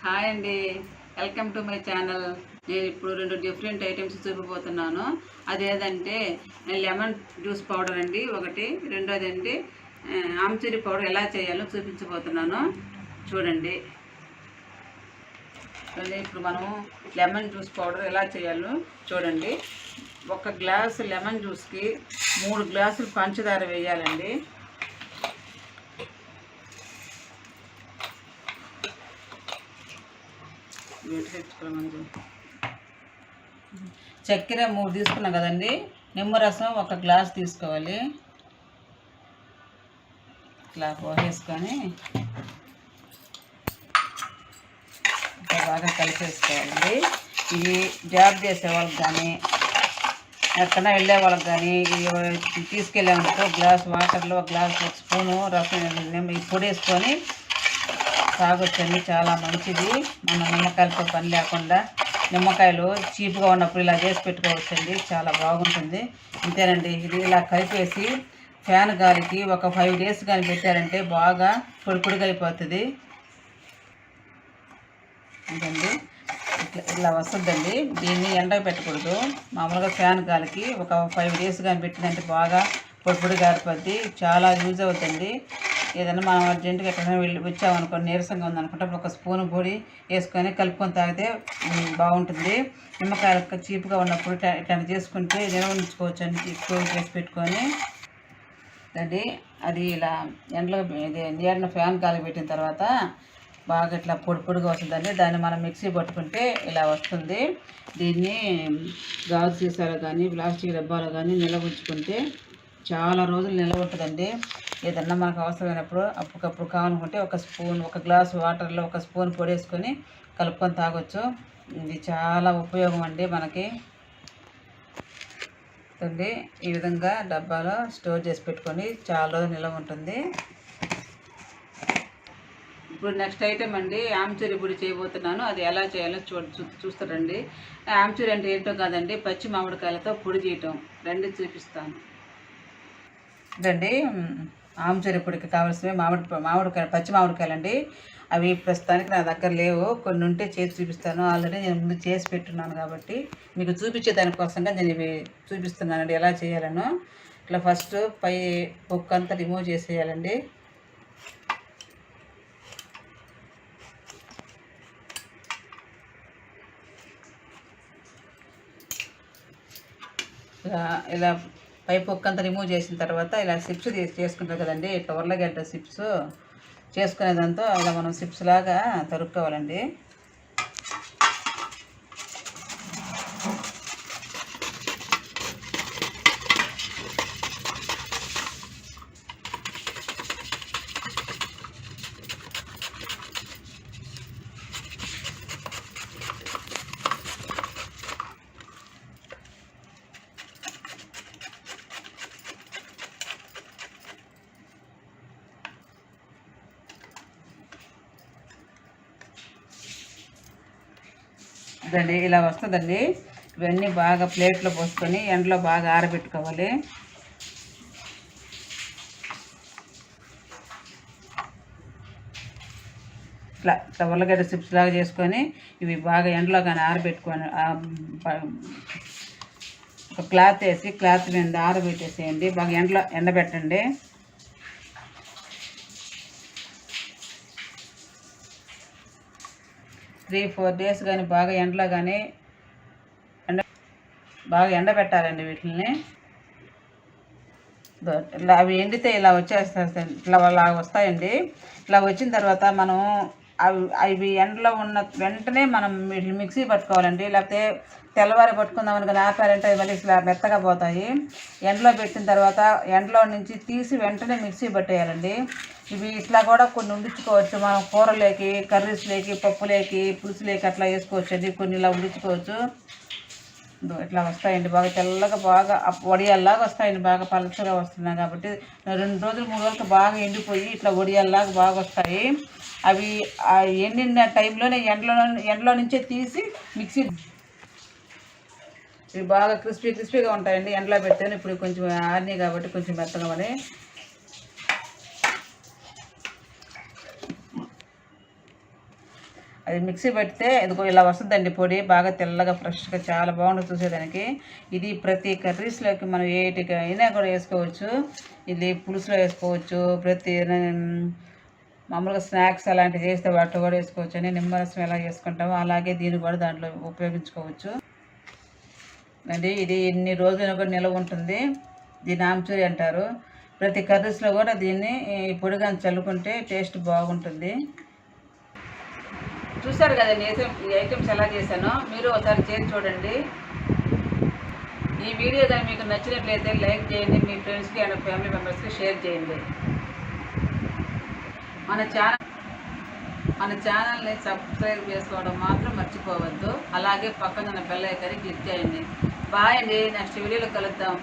Hi అండి, welcome to my channel. నేను ఇప్పుడు 2 డిఫరెంట్ ఐటమ్స్ చూపిపోతున్నాను. అదేంటంటే లెమన్ జ్యూస్ పౌడర్ అండి ఒకటి, రెండోది అండి ఆమ్చూరి పౌడర్ ఎలా చేయాలో చూపించబోతున్నాను. చూడండి. ఇప్పుడు మనం లెమన్ జ్యూస్ పౌడర్ ఎలా చేయాలో చూడండి. 1 గ్లాసు లెమన్ జ్యూస్కి 3 గ్లాసులు పంచదార వేయాలండి. చక్కెర 3 తీసుకున్నాం కదండి. నిమ్మరసం 1 గ్లాస్ తీసుకోవాలి. ఇట్లా పోసేసుకొని బాగా కలిపేసుకోవాలండి. ఇది జాబ్ చేసే వాళ్ళకి కానీ ఎక్కడైనా వెళ్ళే వాళ్ళకి కానీ తీసుకెళ్ళామనుకో గ్లాస్ వాటర్లో 1 గ్లాస్ 1 స్పూను రసం పొడి వేసుకొని తాగొచ్చండి. చాలా మంచిది. మన నిమ్మకాయలతో పని లేకుండా నిమ్మకాయలు చీప్గా ఉన్నప్పుడు ఇలా చేసి పెట్టుకోవచ్చండి. చాలా బాగుంటుంది. ఇంతేనండి. ఇది ఇలా కలిపేసి ఫ్యాన్ గాలికి ఒక 5 డేస్ కానీ పెట్టారంటే బాగా పొడి కలిపోతుంది. అంతండి. ఇలా వస్తుందండి. దీన్ని ఎండకు పెట్టకూడదు. మామూలుగా ఫ్యాన్ గాలికి ఒక 5 డేస్ కానీ పెట్టిందంటే బాగా పొడి గారిపోద్ది. చాలా యూజ్ అవుతుంది. ఏదైనా మనం అర్జెంటుగా ఎక్కడైనా వచ్చామనుకోండి, నీరసంగా ఉందనుకుంటే 1 స్పూన్ పొడి వేసుకొని కలుపుకొని తాగితే బాగుంటుంది. నిమ్మకాయలు చీప్గా ఉన్నప్పుడు ఇట్లా చేసుకుంటే నిల్వ ఉంచుకోవచ్చు అండి. ఎక్కువ చేసి పెట్టుకొని అండి. అది ఇలా ఎండలో నీడన ఫ్యాన్ గాలి పెట్టిన తర్వాత బాగా ఇట్లా పొడిగా వస్తుందండి. దాన్ని మనం మిక్సీ పట్టుకుంటే ఇలా వస్తుంది. దీన్ని గాజు సీసాలో కానీ ప్లాస్టిక్ డబ్బాలో కానీ నిల్వ ఉంచుకుంటే చాలా రోజులు నిల్వ ఉంటుందండి. ఏదన్నా మనకు అవసరమైనప్పుడు అప్పటికప్పుడు కావాలనుకుంటే 1 గ్లాస్ వాటర్లో 1 స్పూన్ పొడి వేసుకొని కలుపుకొని తాగొచ్చు. ఇది చాలా ఉపయోగం అండి మనకి. ఈ విధంగా డబ్బాలో స్టోర్ చేసి పెట్టుకొని చాలా రోజులు నిల్వ ఉంటుంది. ఇప్పుడు నెక్స్ట్ ఐటమ్ అండి ఆమ్చూరి పొడి చేయబోతున్నాను. అది ఎలా చేయాలో చూస్తారండి. ఆమ్చూరి అంటే ఏంటో కాదండి, పచ్చి మామిడికాయలతో పొడి చేయటం. రండి చూపిస్తాను. ఇదండి ఆమ్చూరి పొడికి కావాల్సినవి మామిడికాయలు, పచ్చి మామిడికాయలు అండి. అవి ప్రస్తుతానికి నా దగ్గర లేవు. కొన్ని ఉంటే చేసి చూపిస్తాను. ఆల్రెడీ నేను ముందు చేసి పెట్టున్నాను కాబట్టి మీకు చూపించే దానికోసంగా నేను ఇవి చూపిస్తున్నానండి ఎలా చేయాలనో. ఇట్లా ఫస్ట్ పై పొక్కు అంతా రిమూవ్ చేసేయాలండి. ఇలా పై పొక్కు అంతా రిమూవ్ చేసిన తర్వాత ఇలా సిప్స్ చేసుకుంటారు కదండి. ఇట్లా ఉర్లగడ్డ సిప్స్ చేసుకునేదాంతో ఇలా మనం సిప్స్ లాగా తరుక్కోవాలండి. ఇదండి ఇలా వస్తుందండి. ఇవన్నీ బాగా ప్లేట్లో పోసుకొని ఎండలో బాగా ఆరబెట్టుకోవాలి. ఇట్లా ఉల్లగడ్డ చిప్స్ లాగా చేసుకొని ఇవి బాగా ఎండలో కానీ ఆరబెట్టుకొని ఒక క్లాత్ వేసి క్లాత్ మీద ఆరబెట్టేసేయండి. బాగా ఎండబెట్టండి. త్రీ 4 డేస్ కానీ బాగా ఎండలో కానీ బాగా ఎండబెట్టాలండి వీటిని. ఇలా అవి ఎండితే ఇలా వచ్చేస్తాయి. ఇట్లా వస్తాయండి. ఇట్లా వచ్చిన తర్వాత మనం అవి ఎండలో ఉన్న వెంటనే మనం వీటిని మిక్సీ పట్టుకోవాలండి. లేకపోతే తెల్లవారి పట్టుకుందామని కానీ ఆపారంటే మళ్ళీ ఇట్లా మెత్తగా పోతాయి. ఎండలో పెట్టిన తర్వాత ఎండలో నుంచి తీసి వెంటనే మిక్సీ పట్టేయాలండి. ఇవి ఇట్లా కూడా కొన్ని ఉండించుకోవచ్చు. మనం కూరలేకి, కర్రీస్లేకి, పప్పులేకి, పులుసులేకి అట్లా వేసుకోవచ్చండి. కొన్ని ఇలా ఉండించుకోవచ్చు. ఇట్లా వస్తాయండి. బాగా తెల్లగా బాగా వడియాల్లాగా వస్తాయండి. బాగా పలచగా వస్తున్నాయి కాబట్టి 2 రోజులు 3 రోజులకు బాగా ఎండిపోయి ఇట్లా వడియాల్లాగా బాగా వస్తాయి. అవి ఎండిన టైంలోనే ఎండలో నుంచే తీసి మిక్సీ. ఇవి బాగా క్రిస్పీగా ఉంటాయండి ఎండలో పెడితేనే. ఇప్పుడు కొంచెం ఆరినాయి కాబట్టి కొంచెం మెత్తగా పడి అది మిక్సీ పెడితే ఇదిగో ఇలా వస్తుందండి పొడి, బాగా తెల్లగా ఫ్రెష్గా చాలా బాగుంటుంది చూసేదానికి. ఇది ప్రతి కర్రీస్లోకి మనం ఏటికి అయినా కూడా వేసుకోవచ్చు. ఇది పులుసులో వేసుకోవచ్చు, ప్రతి మామూలుగా స్నాక్స్ అలాంటివి చేస్తే వాటిలో కూడా వేసుకోవచ్చు అని. నిమ్మరసం ఎలా చేసుకుంటామో అలాగే దీన్ని కూడా దాంట్లో ఉపయోగించుకోవచ్చు అండి. ఇది ఎన్ని రోజులు కూడా నిల్వ ఉంటుంది. దీన్ని ఆమ్చూరి అంటారు. ప్రతి కర్రీస్లో కూడా దీన్ని పొడిగా చల్లుకుంటే టేస్ట్ బాగుంటుంది. చూసారు కదండి ఈ ఐటమ్స్ ఎలా చేశానో, మీరు ఒకసారి చేసి చూడండి. ఈ వీడియో కానీ మీకు నచ్చినట్లయితే లైక్ చేయండి, మీ ఫ్రెండ్స్కి అండ్ ఫ్యామిలీ మెంబర్స్కి షేర్ చేయండి. మన ఛానల్ని సబ్స్క్రైబ్ చేసుకోవడం మాత్రం మర్చిపోవద్దు. అలాగే పక్కన ఉన్న బెల్ ఐకాన్ని క్లిక్ చేయండి. బాయ్ అండి, నెక్స్ట్ వీడియోలో కలుద్దాం.